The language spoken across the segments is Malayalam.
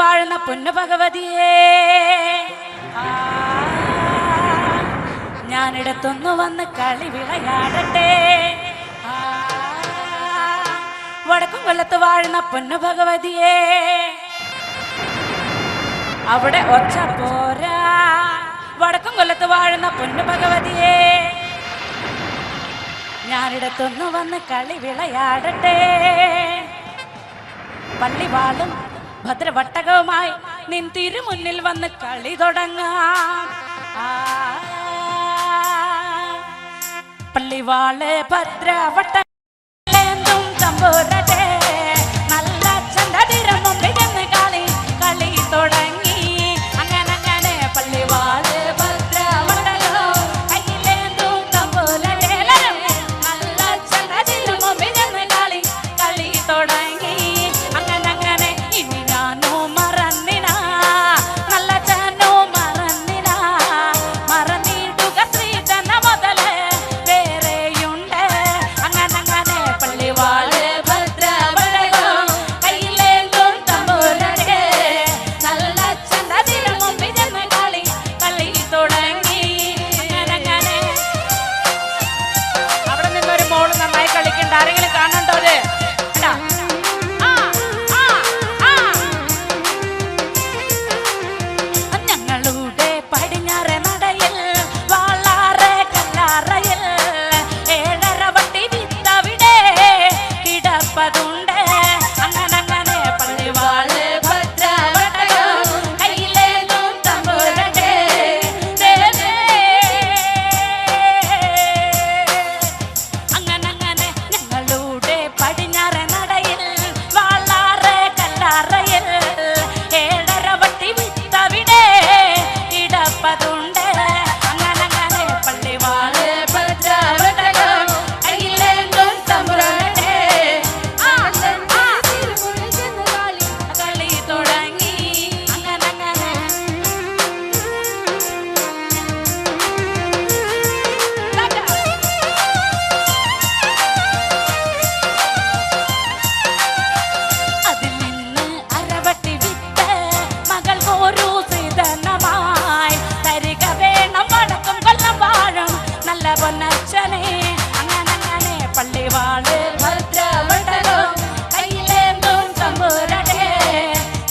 വാഴുന്ന പൊന്നു ഭഗവതിയേ, ഞാനിടത്തൊന്നു വന്ന് കളി വിളയാടട്ടെ. വടക്കും കൊല്ലത്ത് വാഴുന്ന പൊന്നു ഭഗവതിയേ, അവിടെ ഒച്ച പോരാ. വടക്കും കൊല്ലത്ത് വാഴുന്ന പൊന്നു ഭഗവതിയേ, ഞാനിടത്തൊന്നു വന്ന് കളി വിളയാടട്ടെ. പള്ളിവാളും ഭദ്രവട്ടകവുമായി നിൻ തിരുമുന്നിൽ വന്ന് കളി തുടങ്ങാം. പള്ളിവാള് ഭദ്രവട്ടം തമ്പൂരട്ടെ, നല്ല ചന്തതിരം മുമ്പിൽ ചെന്ന് കളി കളി തുടങ്ങി. അങ്ങനെ അങ്ങനെ പള്ളിവാള് ഭദ്രവട്ടകം കയ്യിലേന്തും തമ്പൂരട്ടെ, നല്ല ചന്തതിരം മുമ്പിൽ ചെന്ന് കളി കളി തുടങ്ങി. അങ്ങനെ അങ്ങനെ ഇനി ഞാനോ മറന്നിന, നല്ല ചാനോ മറന്നിന, മറന്നിടുക ശ്രീധന മുതല് വേറെയുണ്ട്. അങ്ങനെ അങ്ങനെ പള്ളിവാള് ഭദ്രവട്ടകം കയ്യിലേന്തും തമ്പൂരട്ടെ, നല്ല ചന്തതിരം മുമ്പിൽ ചെന്ന് കളി കളി തുടങ്ങി. അങ്ങനെ അങ്ങനെ അവിടെ നിന്നൊരു മോള് നന്നായി കളിക്കണ്ട, ആരെങ്കിലും കാണണ്ടോ? അത് ഞങ്ങളുടെ പടിഞ്ഞാറ് നടയിൽ വാളാറ് കല്ലാറയിൽ ഏഴര വട്ടി വിത്തവിടെ കിടപ്പതുണ്ട്. അങ്ങനെ അങ്ങനെ പള്ളിവാള് ഭദ്രവട്ടകം കയ്യിലേന്തും തമ്പൂരട്ടെ. അങ്ങനെ അങ്ങനെ ഞങ്ങളുടെ പടിഞ്ഞാറ് നടയിൽ വാളാറ് കല്ലാറയിൽ ഏഴര വട്ടി വിത്തവിടെ കിടപ്പതുണ്ട്. അങ്ങനെ അങ്ങനെ പള്ളിവാള് ഭദ്രവട്ടകം കയ്യിലേന്തും തമ്പുരാന്റെ കളി തുടങ്ങി. അങ്ങനെ അങ്ങനെ അതിൽ നിന്ന് അരവട്ടി വിത്ത് മകൾക്കൊരു ശ്രീധനമായി തരിക വേണം വടക്കും കൊല്ലം വാഴും നല്ല പൊന്നച്ഛനെ. അങ്ങനെ അങ്ങനെ പള്ളിവാള് ഭദ്രവട്ടകം കയ്യിലേന്തും തമ്പുരട്ടെ,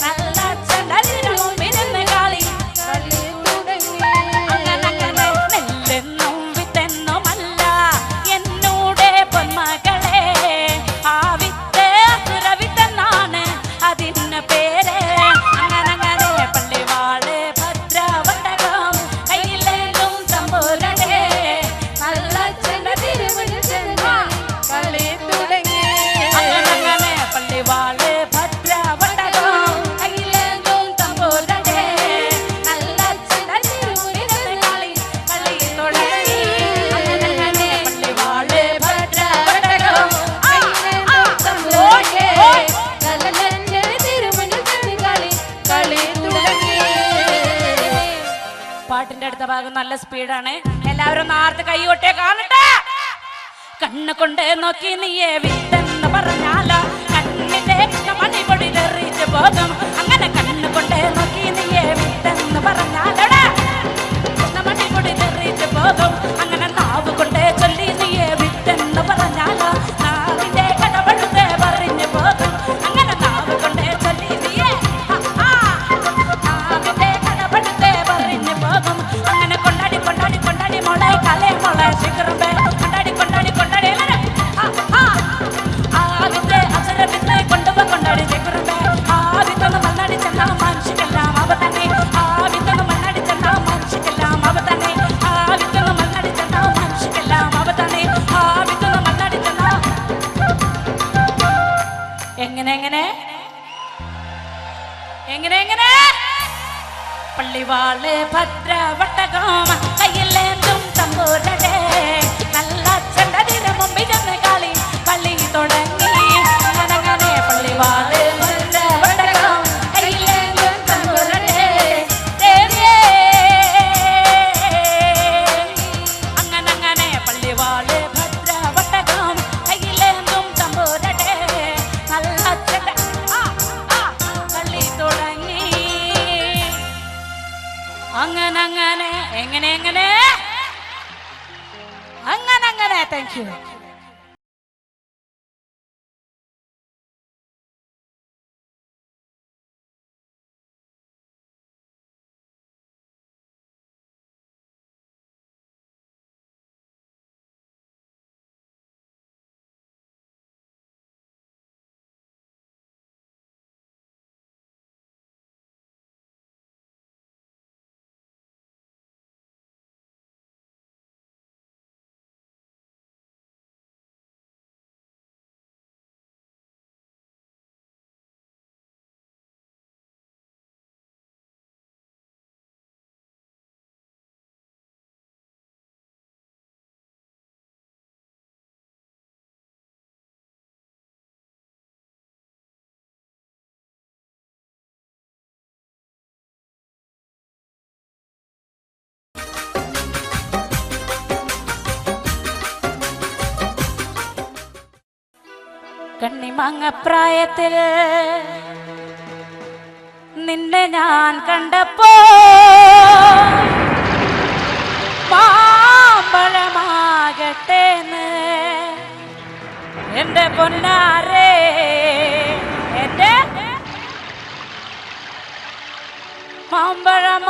നല്ല ചന്തതിരം മുമ്പിൽ നിന്ന് കളി കളി തുടങ്ങി. അങ്ങനെ അങ്ങനെ നെല്ലെന്നും വിത്തെന്നുമല്ല എന്നൂടെ പൊന്മകളെ, ആ വിത്ത് അസുരവിത്തെന്നാണ് അതിന് പേര്. അങ്ങനെ അങ്ങനെ പള്ളിവാള് ഭദ്രവട്ടകം കയ്യിലേന്തും തമ്പുരട്ടെ, നല്ല ചന്തതിരം മുമ്പിൽ ചെന്ന് കളി തുടങ്ങി. അങ്ങനെ അങ്ങനെ പള്ളിവാള് ഭദ്രവട്ടകം കയ്യിലേന്തും തമ്പുരട്ടെ, നല്ല ചന്തതിരം മുമ്പിൽ ചെന്ന് കളി കളി തുടങ്ങി. അങ്ങനെ അങ്ങനെ പള്ളിവാള് ഭദ്രവട്ടകം കയ്യിലേന്തും തമ്പുരട്ടെ, നല്ല ചന്തതിരം മുമ്പിൽ ചെന്ന് കളി കളി തുടങ്ങി. പാട്ടിന്റെ അടുത്ത ഭാഗം നല്ല സ്പീഡാണ്. എല്ലാവരും നാർത്ത് കൈ കൊട്ടേ കാണട്ടെ. കണ്ണ് കൊണ്ട് നോക്കി നീയെ വിത്തെന്ന് പറഞ്ഞാലോ കണ്ണിന്റെ മണി പൊടി തെറിച്ച് പോകും. അങ്ങനെ കണ്ണ് കൊണ്ട് നോക്കി നീയെ വിത്തെന്ന് പറഞ്ഞാലോടെ മണി പൊടി തെറിച്ച് പോകും. അങ്ങനെ നാവ് കൊണ്ട് ചൊല്ലി നീയെ വിത്തെന്ന് പറഞ്ഞാലോ നാവിന്റെ കടപഴുത്തെ പറഞ്ഞു പോകും. അങ്ങനെ നാവ് കൊണ്ട് ചൊല്ലി നീയെ നാവിന്റെ കടപഴുത്തെ പറഞ്ഞു പോകും. അങ്ങനെ കൊണ്ടാടി കൊണ്ടാടി കൊണ്ടാടി മോളെ കലേ മോളെ ശിഖരമ്പേ കൊണ്ടാടി കൊണ്ടാടി കൊണ്ടാടി ആവിത്തെ അസുരവിത്തെ കൊണ്ടുപോ കൊണ്ടാടി ശിഖരമ്പേ. ആവിത്തൊന്ന് മണ്ണാടി ചെന്നാ മനുഷ്യക്കെല്ലാം അവ തന്നെ, ആവിത്തൊന്ന് മണ്ണാടി ചെന്നാ മനുഷ്യക്കെല്ലാം അവ തന്നെ, ആവിത്തൊന്ന് മണ്ണാടി ചെന്നാ മനുഷ്യക്കെല്ലാം അവ തന്നെ, ആവിത്തൊന്ന് മണ്ണാടി ചെന്നാ. എങ്ങനെ എങ്ങനെ എങ്ങനെ എങ്ങനെ പള്ളിവാള് ഭദ്രവട്ടകം കയ്യിലേന്തും തമ്പുരട്ടെ, നല്ല ചന്തതിരം മുമ്പിൽ ചെന്ന് കളി കളി തുടങ്ങി. അങ്ങനെ അങ്ങനെ പള്ളിവാള് ഭദ്രവട്ടകം കയ്യിലേന്തും തമ്പുരട്ടെ. അങ്ങനെ അങ്ങനെ പള്ളിവാള് ഭദ്രവട്ടകം കയ്യിലേന്തും തമ്പുരട്ടെ, നല്ല കളി തുടങ്ങി. എങ്ങനെ എങ്ങനെ അങ്ങനെ അങ്ങനെ. Thank you. കണ്ണിമങ്ങപ്രായത്തിൽ നിന്നെ ഞാൻ കണ്ടപ്പോ മാമ്പഴമാകട്ടേന്ന് എന്റെ പൊന്നാരേ, എന്റെ മാമ്പഴമാകട്ടേന്ന്.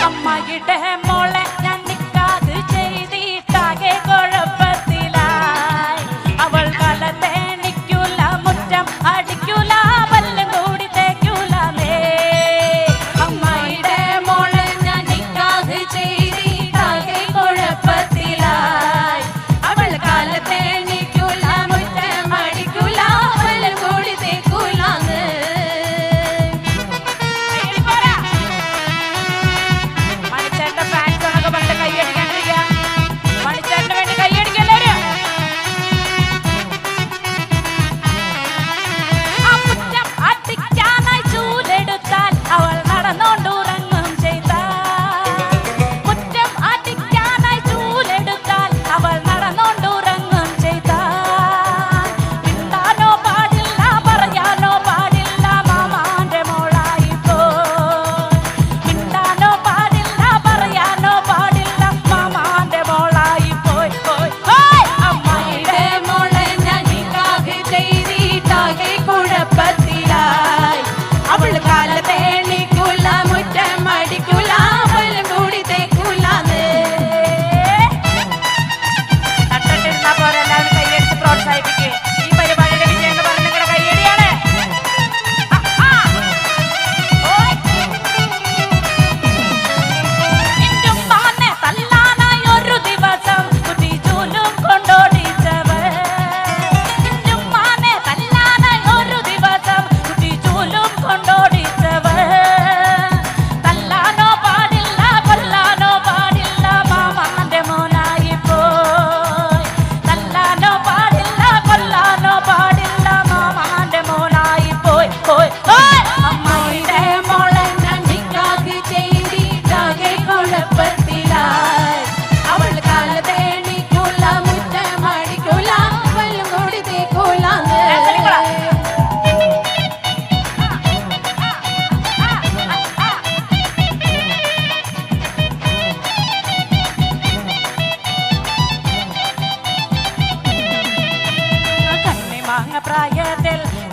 അമ്മയുടെ മോളെ ഞാൻ നിക്കാത് ചെയ്തിട്ടാകെ കുഴപ്പത്തിലായി. അവൾ കലത്തേണിക്കൂല, മുറ്റം അടിക്കൂല, പല്ലും കൂടി തേക്കൂലേ. അമ്മയുടെ മോളെ ഞാൻ നിക്കാത് ചെയ്തിട്ടാകെ കുഴപ്പത്തിലായി. അവൾ കലത്തേണിക്കൂല, മുറ്റം അടിക്കൂല, പല്ലും കൂടി തേക്കൂലേ.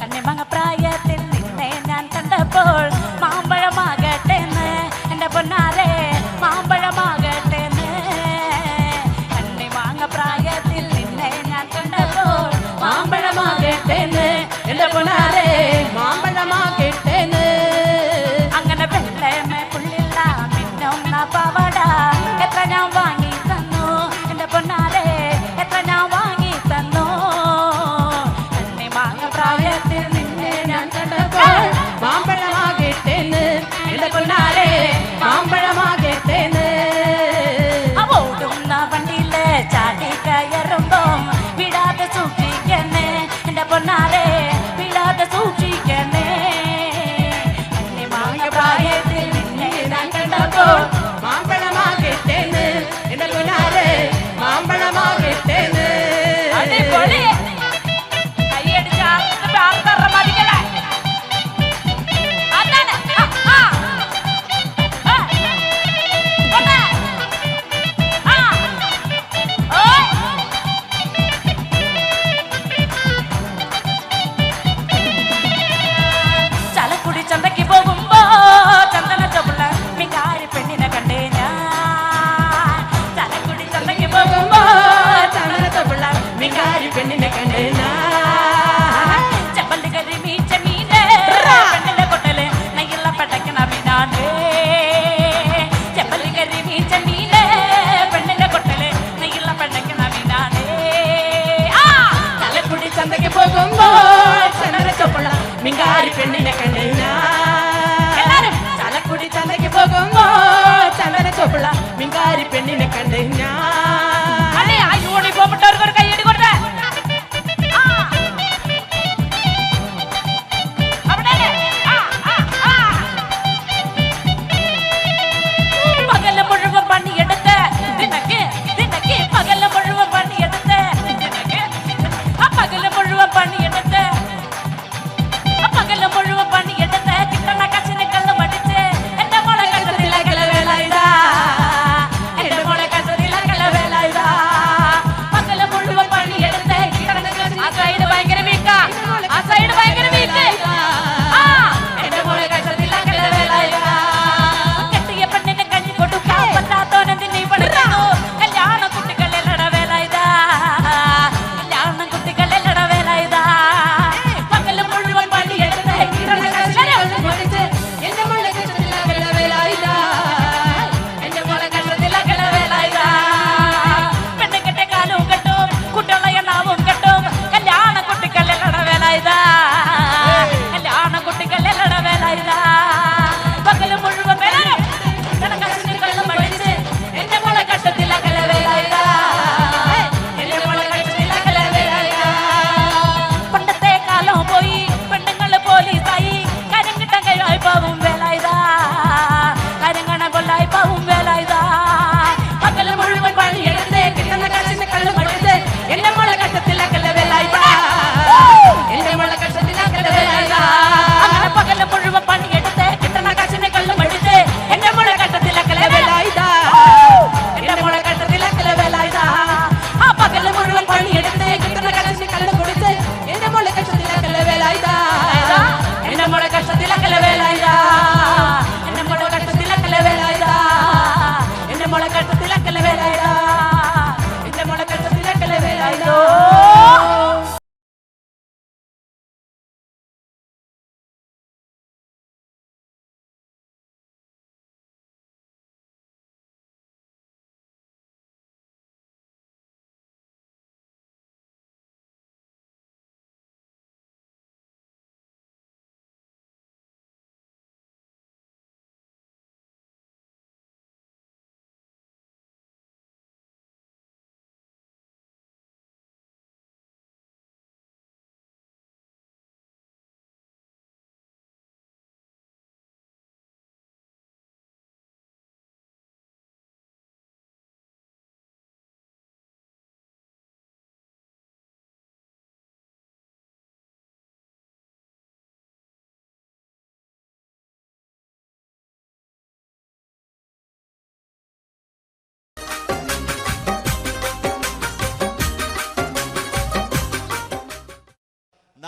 കണ്ണിമങ്ങപ്രായത്തിൽ നിന്നെ ഞാൻ കണ്ടപ്പോൾ മാമ്പഴമാകട്ടേന്ന് എന്റെ പൊന്നാരെ, മാമ്പഴമാകട്ടേന്ന്. കണ്ണിമങ്ങപ്രായത്തിൽ നിന്നെ ഞാൻ കണ്ടപ്പോൾ മാമ്പഴമാകട്ടേന്ന് എന്റെ പൊന്നാരെ, മാമ്പഴമാകട്ടേന്ന്. അങ്ങനെ വെള്ളമേ പുള്ളില്ല മിന്നുന്ന പവട എത്ര ഞാൻ വാങ്ങി തന്നു എന്റെ പൊന്നാരെ, എത്ര ഞാൻ വാങ്ങി തന്നു. പ്രായത്തിൽ നിന്നെ ഞാൻ കണ്ടപ്പോൾ മാമ്പഴമാകട്ടേന്ന് എന്റെ പൊന്നാരെ, മാമ്പഴമാകട്ടേന്ന്. ഓടുന്ന വണ്ടിയില് ചാടി കയറുമ്പോ വിടാതെ സൂക്ഷിക്കണേ എന്റെ പൊന്നാരെ, വിടാതെ സൂക്ഷിക്കണേ. പ്രായത്തിൽ നിന്നെ ഞാൻ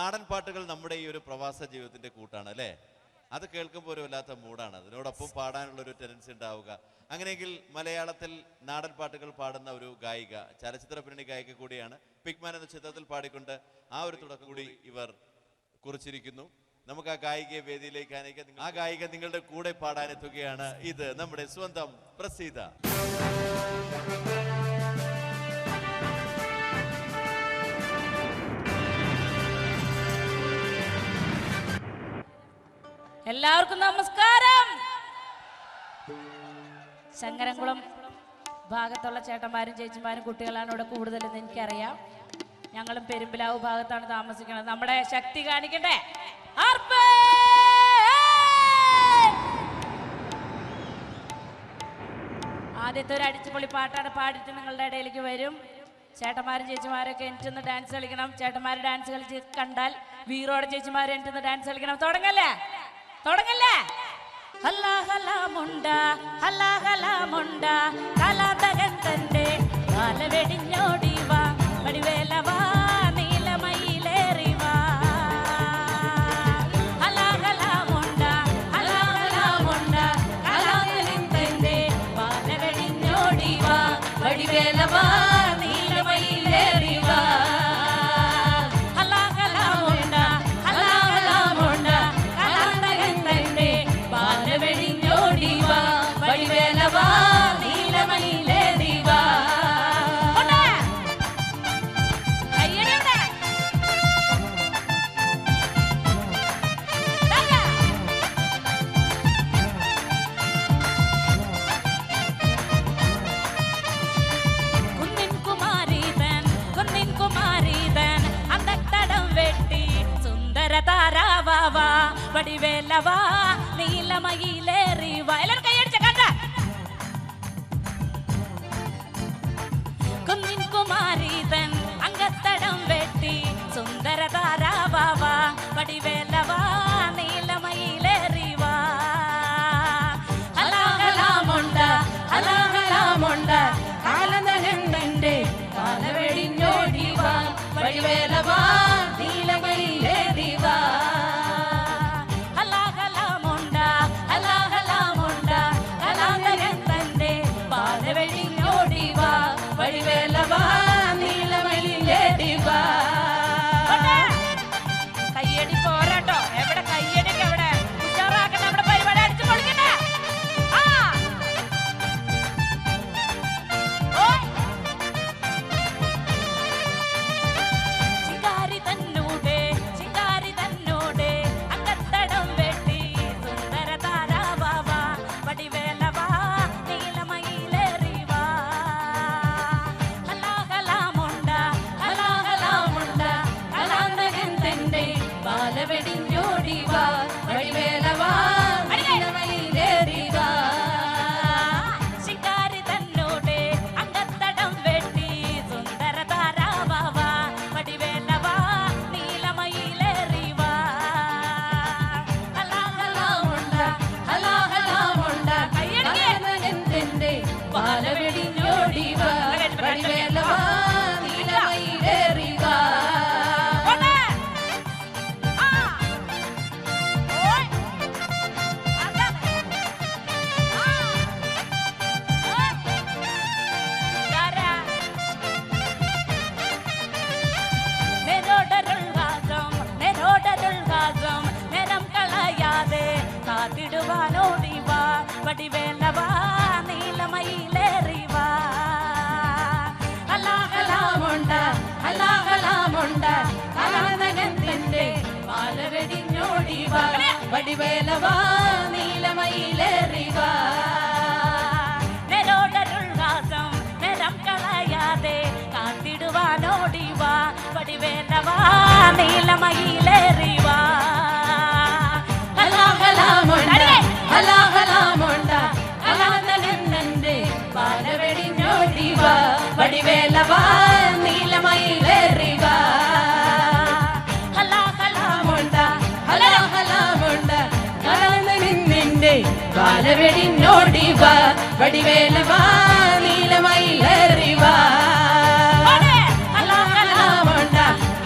നാടൻ പാട്ടുകൾ നമ്മുടെ ഈ ഒരു പ്രവാസ ജീവിതത്തിന്റെ കൂട്ടാണ് അല്ലേ? അത് കേൾക്കുമ്പോൾ ഒരു വല്ലാത്ത മൂടാണ്. അതിനോടൊപ്പം പാടാനുള്ളൊരു ടെൻഡൻസി ഉണ്ടാവുക. അങ്ങനെയെങ്കിൽ മലയാളത്തിൽ നാടൻ പാട്ടുകൾ പാടുന്ന ഒരു ഗായിക, ചലച്ചിത്ര പിന്നണി ഗായിക കൂടിയാണ്. പിഗ്മാൻ എന്ന ചിത്രത്തിൽ പാടിക്കൊണ്ട് ആ ഒരു തുടക്കം കൂടി ഇവർ കുറിച്ചിരിക്കുന്നു. നമുക്ക് ആ ഗായികയെ വേദിയിലേക്ക് അനയിക്കാം. ആ ഗായിക നിങ്ങളുടെ കൂടെ പാടാനെത്തുകയാണ്. ഇത് നമ്മുടെ സ്വന്തം പ്രസീത. എല്ലാവർക്കും നമസ്കാരം. ശങ്കരംകുളം ഭാഗത്തുള്ള ചേട്ടന്മാരും ചേച്ചിമാരും കുട്ടികളാണ് ഇവിടെ കൂടുതലെന്ന് എനിക്കറിയാം. ഞങ്ങളും പെരുമ്പിലാവ് ഭാഗത്താണ് താമസിക്കുന്നത്. നമ്മുടെ ശക്തി കാണിക്കണ്ടേ? ആദ്യത്തെ ഒരു അടിച്ചുപൊളി പാട്ടാണ് പാടിയിട്ട് നിങ്ങളുടെ ഇടയിലേക്ക് വരും. ചേട്ടന്മാരും ചേച്ചിമാരൊക്കെ എനിക്കൊന്ന് ഡാൻസ് കളിക്കണം. ചേട്ടന്മാർ ഡാൻസ് കളിച്ച് കണ്ടാൽ വീറോടെ ചേച്ചിമാർ എനിക്കൊന്ന് ഡാൻസ് കളിക്കണം. തുടങ്ങല്ലേ? ഹലാഹലാമുണ്ട ഹലാഹലാമുണ്ട കലാതകൻ തന്റെ കാല വെടിഞ്ഞോടിവാ വടിവേലവാ നീലമയിലേറിവാ. ഹലാഹലാമുണ്ട ഹലാഹലാമുണ്ട കലാതകൻ തന്റെ കാല വെടിഞ്ഞോടിവാ വടിവേലവാ നീലമയിലേറിവാ. വടിവേലവാ നീലമയിലേറിവാ. എല്ലാവരും കൈയടിച്ച കണ്ട. കുന്നിൻ കുമാരീതൻ അങ്കത്തടം വെട്ടി സുന്ദര താരാവാ വടിവേലവാ നീലമയിലേറിവാ. ഹലാഹലാമുണ്ട ഹലാഹലാമുണ്ട കാലനരണ്ടന്റെ കാല വെടിഞ്ഞോടിവാ വടിവേലവാ നീലമയിലേറിവാ. കയ്യടി പോരാട്ടോ. എവിടെ കയ്യടിക്ക്? എവിടെ ഉഷാറാക്കട്ടെ നമ്മുടെ പരിപാടി. അടിച്ചു പൊളിക്കട്ടെ. ശിങ്കാരി തന്നോടെ അങ്കത്തടം വെട്ടി സുന്ദര താരാവാ വടിവേലവാ നീലമയിലേറിവാ. ഹലാഹലാമുണ്ട ഹലാഹലാമുണ്ട കലാന്തകൻ തന്റെ ബാല വെടിഞ്ഞോടിവാ വടിവേലവാ നീലമയിലേറിവാ. ശിങ്കാരി തന്നോടെ അങ്കത്തടം വെട്ടി സുന്ദര താരാവാ വടിവേലവാ നീലമയിലേറിവാ. ഹലാഹലാമുണ്ട ഹലാഹലാമുണ്ട കലാന്തകൻ തന്റെ ബാല വെടിഞ്ഞോടിവാ വടിവേലവാ നീലമയിലേറിവാ. നേരം കളയാതെ കാത്തിടുവാനോടിവാ വടിവേലവാ നീലമയിലേറിവാ. ഹലാഹലാമുണ്ട ഹലാഹലാമുണ്ട കലാതകൻ തന്റെ കാല വെടിഞ്ഞോടിവാ വടിവേലവാ നീലമയിലേറിവാ. നേരോടരുൾവാസം നേരം കളയാതെ കാത്തിടുവാനോടിവാ വടിവേലവാ നീലമയിലേറിവാ. ഹലാഹലാമുണ്ട ഹലാഹലാമുണ്ട കലാതകൻ തന്റെ കാല വെടിഞ്ഞോടിവാ വടിവേലവാ നീലമയിലേറിവാ. ഹലാഹലാമുണ്ട ഹലാഹലാമുണ്ട കലാതകൻ തന്റെ കാല വെടിഞ്ഞോടിവാ വടിവേലവാ നീലമയിലേറിവാ. ഹലാഹലാമുണ്ട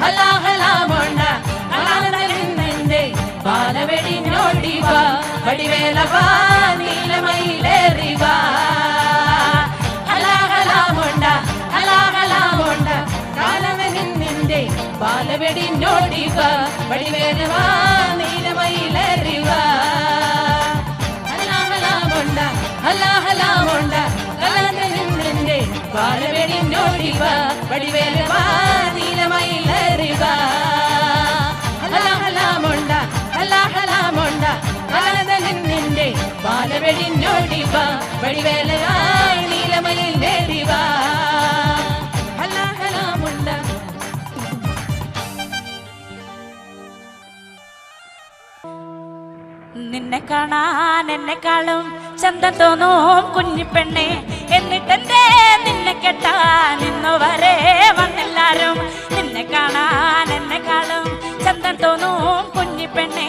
ഹലാഹലാമുണ്ട മോണ്ട ഹലാ ഹലാ മോണ്ട കലാതന്റെ ബാലവെടിനോടിവ വടിവേല വാ നീലമയിലേറിവ ഹലാ ഹലാ മോണ്ട ഹലാ ഹലാ മോണ്ട കലാതന്റെ ബാലവെടിനോടിവ വടിവേല വാ നീലമയിലേറിവ ഹലാ ഹലാ മോണ്ട. നിന്നെ കാണാൻ എന്നെക്കാളും ചന്തം തോന്നും കുഞ്ഞിപ്പെണ്ണെ എന്നിട്ടെന്തേ നിന്നെ കെട്ടാൻ ഇന്നു വരെ വന്നെല്ലാരും. നിന്നെ കാണാൻ എന്നെക്കാളും ചന്തം തോന്നും കുഞ്ഞിപ്പെണ്ണെ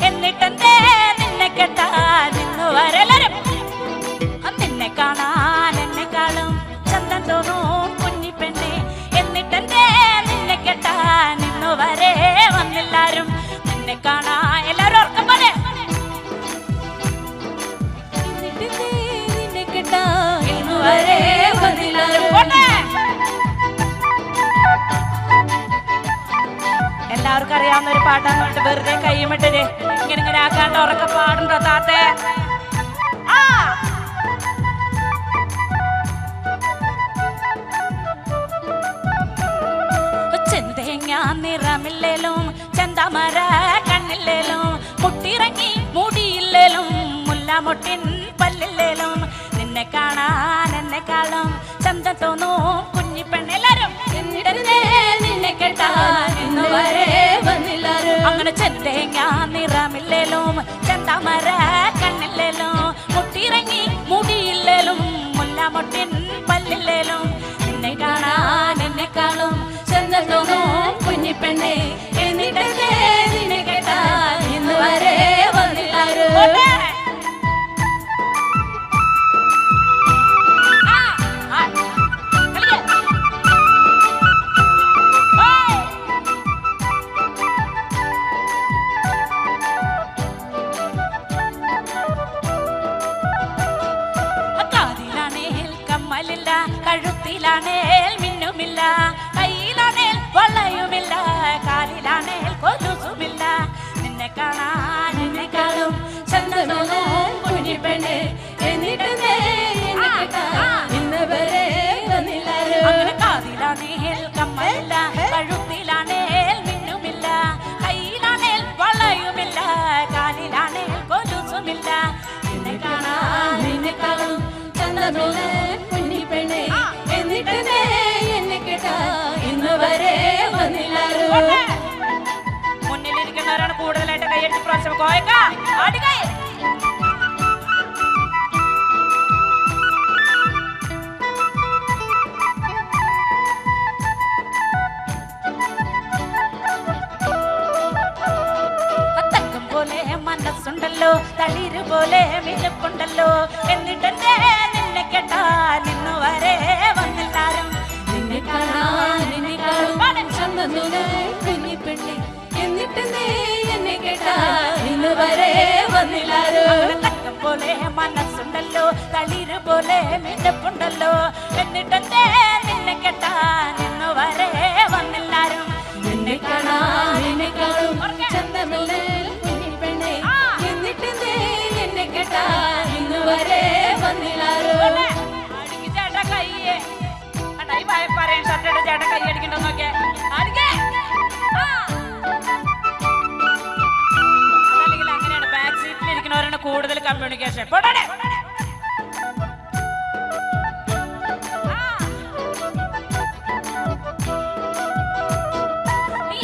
എന്നിട്ടെന്തേ നിന്നെ കെട്ടാൻ ഇന്നു വരെ എല്ലാരും. നിന്നെ കാണാൻ എന്നെക്കാളും ചന്തം തോന്നും കുഞ്ഞിപ്പെണ്ണെ എന്നിട്ടെന്തേ നിന്നെ കെട്ടാൻ ഇന്നു വരെ വന്നെല്ലാരും. നിന്നെ കാണാൻ എല്ലാരും ഓർക്കം പോലെ എല്ലാവർക്കും അറിയാവുന്ന ഒരു പാട്ടാന്ന് പറഞ്ഞിട്ട് വെറുതെ കയ്യുമിട്ടത് ഇങ്ങനെ ഇങ്ങനെ ആക്കാണ്ട് ഉറക്കെ പാടുണ്ടോ താത്തേ? ചെന്തേങ്ങ നിറമില്ലേലും ചെന്താമര കണ്ണില്ലേലും മുട്ടിറങ്ങി മുടിയില്ലേലും മുല്ലാമൊട്ടിൻ പല്ലില്ലേലും നിന്നെ കാണാൻ എന്നെക്കാളും ചന്തം തോന്നും കുഞ്ഞിപ്പെണ്ണ് എല്ലാരും. നിന്നെ കേട്ടാൻ ഇന്നു വരെ വന്നില്ലാരും. അങ്ങനെ ചെന്തേങ്ങ നിറമില്ലേലും ചെന്താമര കണ്ണില്ലേലും മുട്ടിറങ്ങി മുടിയില്ലേലും മുല്ലാമൊട്ടിൻ പല്ലില്ലേലും നിന്നെ കാണാൻ എന്നെക്കാളും ചന്തം തോന്നും കുഞ്ഞിപ്പെണ്ണെ എന്നിട്ടേ നിന്നെ കേട്ടാൻ ഇന്നു വരെ വന്നില്ലാരും. കഴുത്തിലാണേൽ മിന്നുമില്ല കയ്യിലാണേൽ വളയുമില്ല കാലിലാണേൽ കൊലുസുമില്ല നിന്നെ കാണാൻ എന്നെക്കാളും ചന്തമോനും കുഞ്ഞിപ്പെണ്ണെ എന്നിട്ട് ഇന്ന് വരെ വന്നില്ലാരും. അങ്ങനെ കാതിലാണേൽ കമ്മലില്ല കഴുത്തിലാണേൽ മിന്നുമില്ല കയ്യിലാണേൽ വളയുമില്ല കാലിലാണേൽ കൊലുസുമില്ല നിന്നെ കാണാൻ എന്നെക്കാളും ചന്തമോനെ കുഞ്ഞിപ്പെണ്ണെ എന്നിട്ട് എന്നെ കേട്ടാ ഇന്ന് വരെ വന്നില്ലാരും. മുന്നിലിരിക്കുന്നവരാണ് കൂടുതലായിട്ട് കൈയടിച്ച് പ്രാവശ്യം കോയക്ക ആടുകൈ. തക്കം പോലെ മനസ്സുണ്ടല്ലോ തളിര് പോലെ മിനുക്കുണ്ടല്ലോ എന്നിട്ടെന്തേ നിന്നെ കേട്ടാൻ ഇന്നു വരെ വന്നെല്ലാരും. നിന്നെ കാണാൻ എന്നെക്കാളും ചന്തം കുഞ്ഞിപ്പെണ്ണെ എന്നിട്ടെന്തേ എന്നെ കേട്ടാൻ ഇന്നു വരെ വന്നില്ലാരും. തക്കം പോലെ മനസ്സുണ്ടല്ലോ തളിര് പോലെ മിനുക്കുണ്ടല്ലോ എന്നിട്ടെന്തേ നിന്നെ കേട്ടാൻ ഇന്നു വരെ വന്നെല്ലാരും. നിന്നെ കാണാൻ എന്നെക്കാളും ചന്തമില്ല കുഞ്ഞിപ്പെണ്ണെ എന്നിട്ടെന്തേ എന്നെ കേട്ടാൻ ഇന്നു വരെ വന്നില്ലാരും. ചേട്ടാ കയ്യേ പറയാൻ ഷർട്ട് ചേട്ടൻ കൈ അടിക്കണ്ടോ നോക്കിയേ അതല്ലെങ്കിൽ അങ്ങനെയാണ് ബാക്ക് സീറ്റിൽ ഇരിക്കുന്നവരാണ് കൂടുതൽ കമ്മ്യൂണിക്കേഷൻ.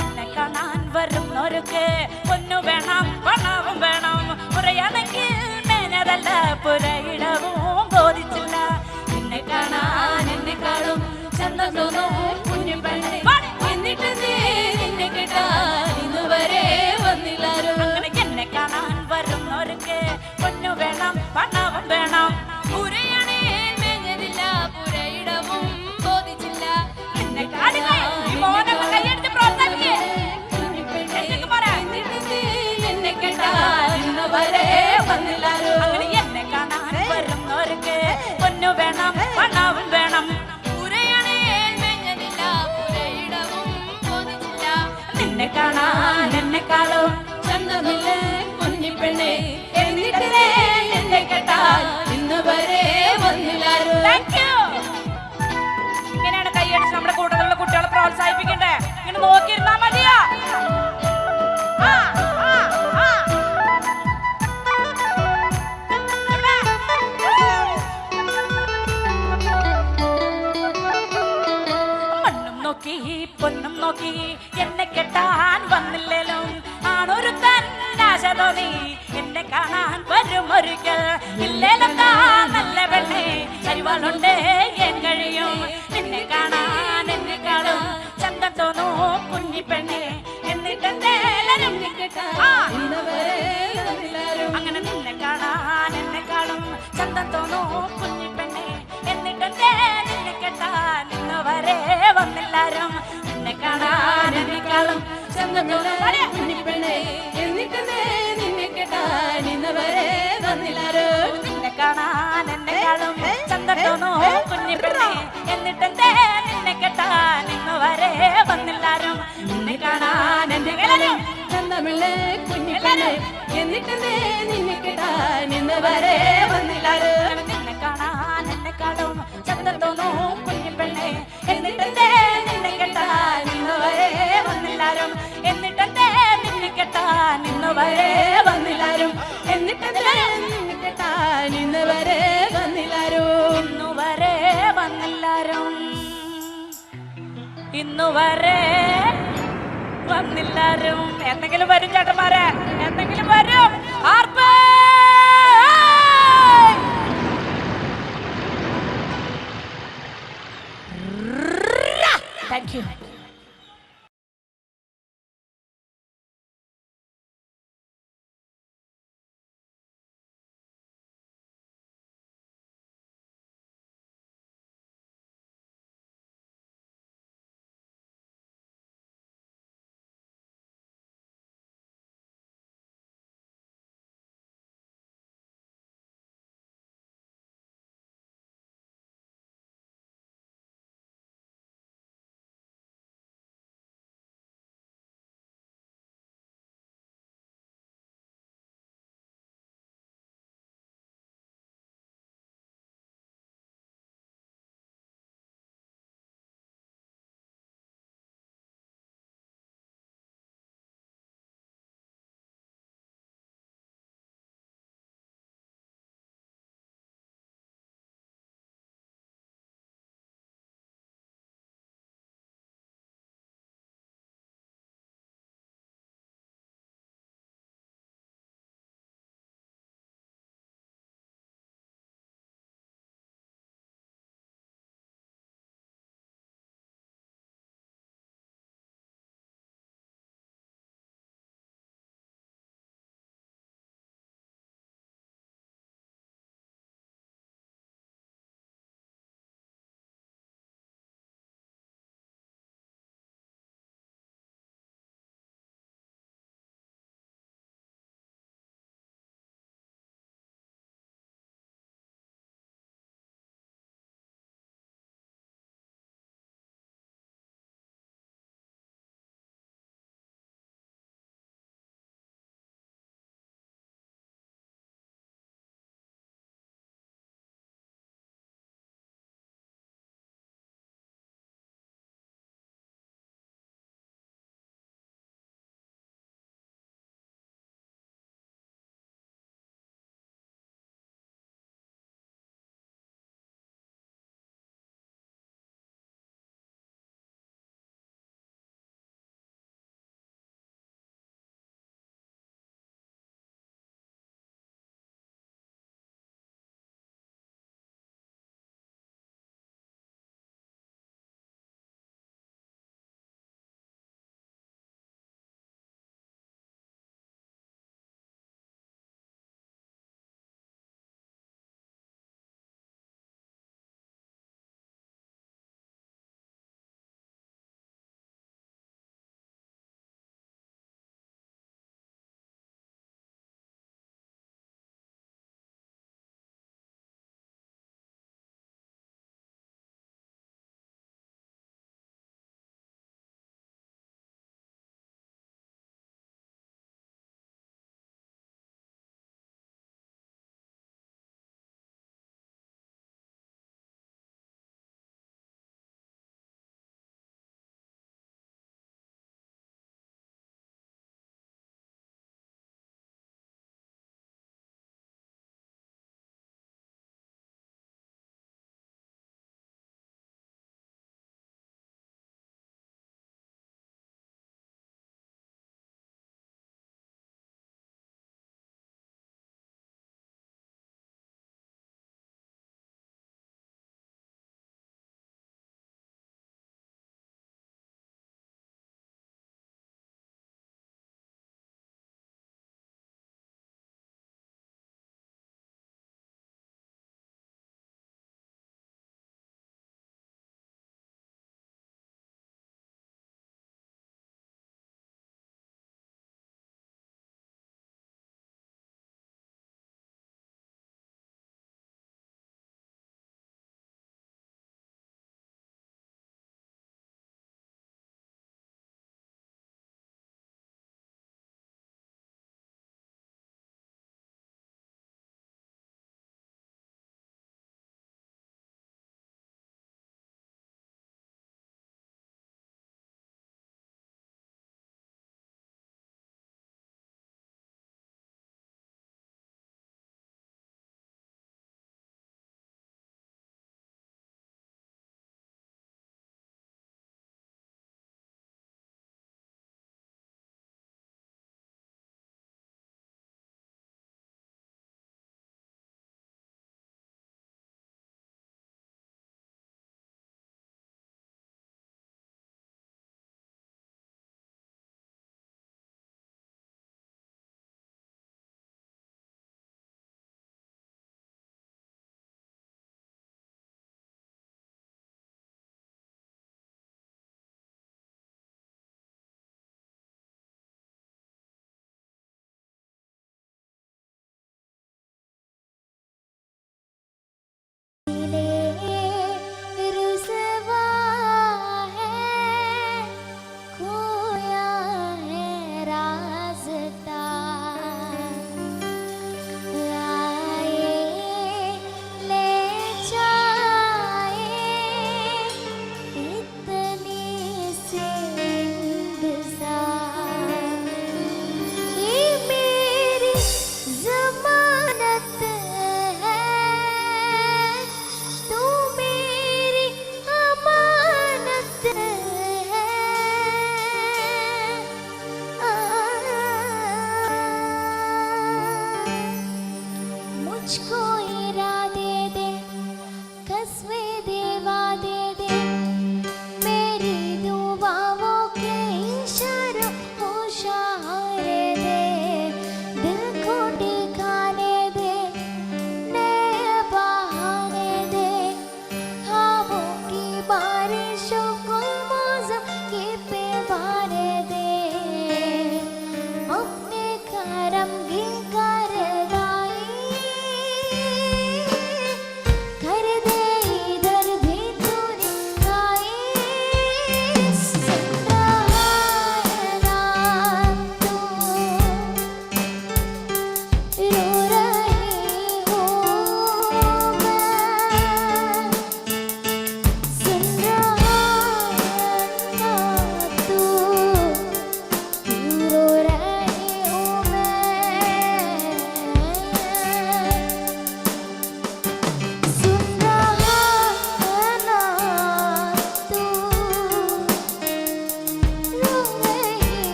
എന്നെ കാണാൻ വരുന്നവർക്ക് പൊന്നു വേണം പണവും വേണം പുറയാണെങ്കിൽ മേനതല്ല പുരയിടവും ബോധിച്ചില്ല. നിന്നെ കാണാൻ എന്നെക്കാളും ചന്തം തോന്നും കുഞ്ഞിപ്പെണ്ണെ എന്നിട്ട് നിന്നെ കേട്ടാൻ ഇന്നു വരെ വന്നില്ലാരും. അങ്ങനെ എന്നെ കാണാൻ വരുന്നവർക്ക് പൊന്നു വേണം പണവും വേണം പുരയാണേൽ മേഞ്ഞതില്ല പുരയിടവും ബോധിച്ചില്ല. നിന്നെ കൈയടിച്ച് പ്രോത്സാഹിപ്പിക്കേ എന്നെ കേട്ടാൻ ഇന്നു വരെ വന്നില്ലാരും. അങ്ങനെ എന്നെ കാണാൻ വരുന്നവർക്ക് പൊന്നു വേണം പണവും വേണം പുരയാണേൽ മേഞ്ഞതില്ല പുരയിടവും ബോധിച്ചില്ല. നിന്നെ കാണാൻ എന്നെക്കാളും ചന്തമില്ല കുഞ്ഞിപ്പെണ്ണെ എന്നിട്ട് എന്നെ കേട്ടാൻ ഇങ്ങനെ നോക്കിയിരുന്നാ മതിയോ? ആ, ആ, ആ. എവിടെ? മണ്ണും നോക്കി പൊന്നും നോക്കി എന്നെ കെട്ടാൻ വന്നില്ലേലും ആണൊരു തന്നാശ തോന്നി എന്നെ കാണാൻ വരുമൊരിക്കൽ ഇല്ലേലും നല്ല പെണ്ണെ അരിവാളുണ്ട് എൻ കഴിയും നിന്നെ കാണാൻ എന്നെക്കാളും ചന്തം തോന്നൂ കുഞ്ഞി പെണ്ണെ എന്നിട്ടെന്തേലും അങ്ങനെ നിന്നെ കാണാൻ എന്നെക്കാളും ചന്തം തോന്നൂ കുഞ്ഞി പെണ്ണെ എന്നിട്ടെന്തേ നിന്നെ കെട്ടാൻ ഇന്ന് വരെ വന്നില്ലാരും നിന്നെ കാണാൻ എന്നെക്കാളും ചന്തം തോന്നൂ കുഞ്ഞിപ്പെണ്ണെ എന്നിട്ടെന്തേ നിന്നെ കെട്ടാൻ ഇന്ന് വരെ വന്നില്ലാരും നിന്നെ കാണാൻ എന്നെക്കാളും ചന്തം തോന്നൂ കുഞ്ഞിപ്പെണ്ണെ എന്നിട്ടെന്തേ നിന്നെ കെട്ടാൻ ഇന്ന് വരെ വന്നില്ലാരും നിന്നെ കാണാൻ എന്നെക്കാളും ചന്തമില്ലേ കുഞ്ഞിപ്പെണ്ണെ എന്നിട്ടെന്തേ നിന്നെ കെട്ടാൻ ഇന്ന് വരെ വന്നില്ലാരും നിന്നെ കാണാൻ എന്നെക്കാളും ചന്തം തോന്നൂ കുഞ്ഞിപ്പെണ്ണെ എന്നിട്ടെന്തേ നിന്നെ കെട്ടാൻ ഇന്ന് വരെ വന്നില്ലാരും എന്നിട്ടെന്തേ നിന്നെ കെട്ടാൻ ഇന്ന് വരെ വന്നില്ലാരും എന്നിട്ടെന്തേ നിന്നെ കെട്ടാൻ ഇന്ന് വരെ വന്നില്ലാരും ഇന്നു വരെ വന്നില്ലാരും ഇന്നു വരെ വന്നില്ലാരും. എന്തെങ്കിലും വരും ചേട്ടന്മാരെ, എന്തെങ്കിലും വരും. ആർപ്പ്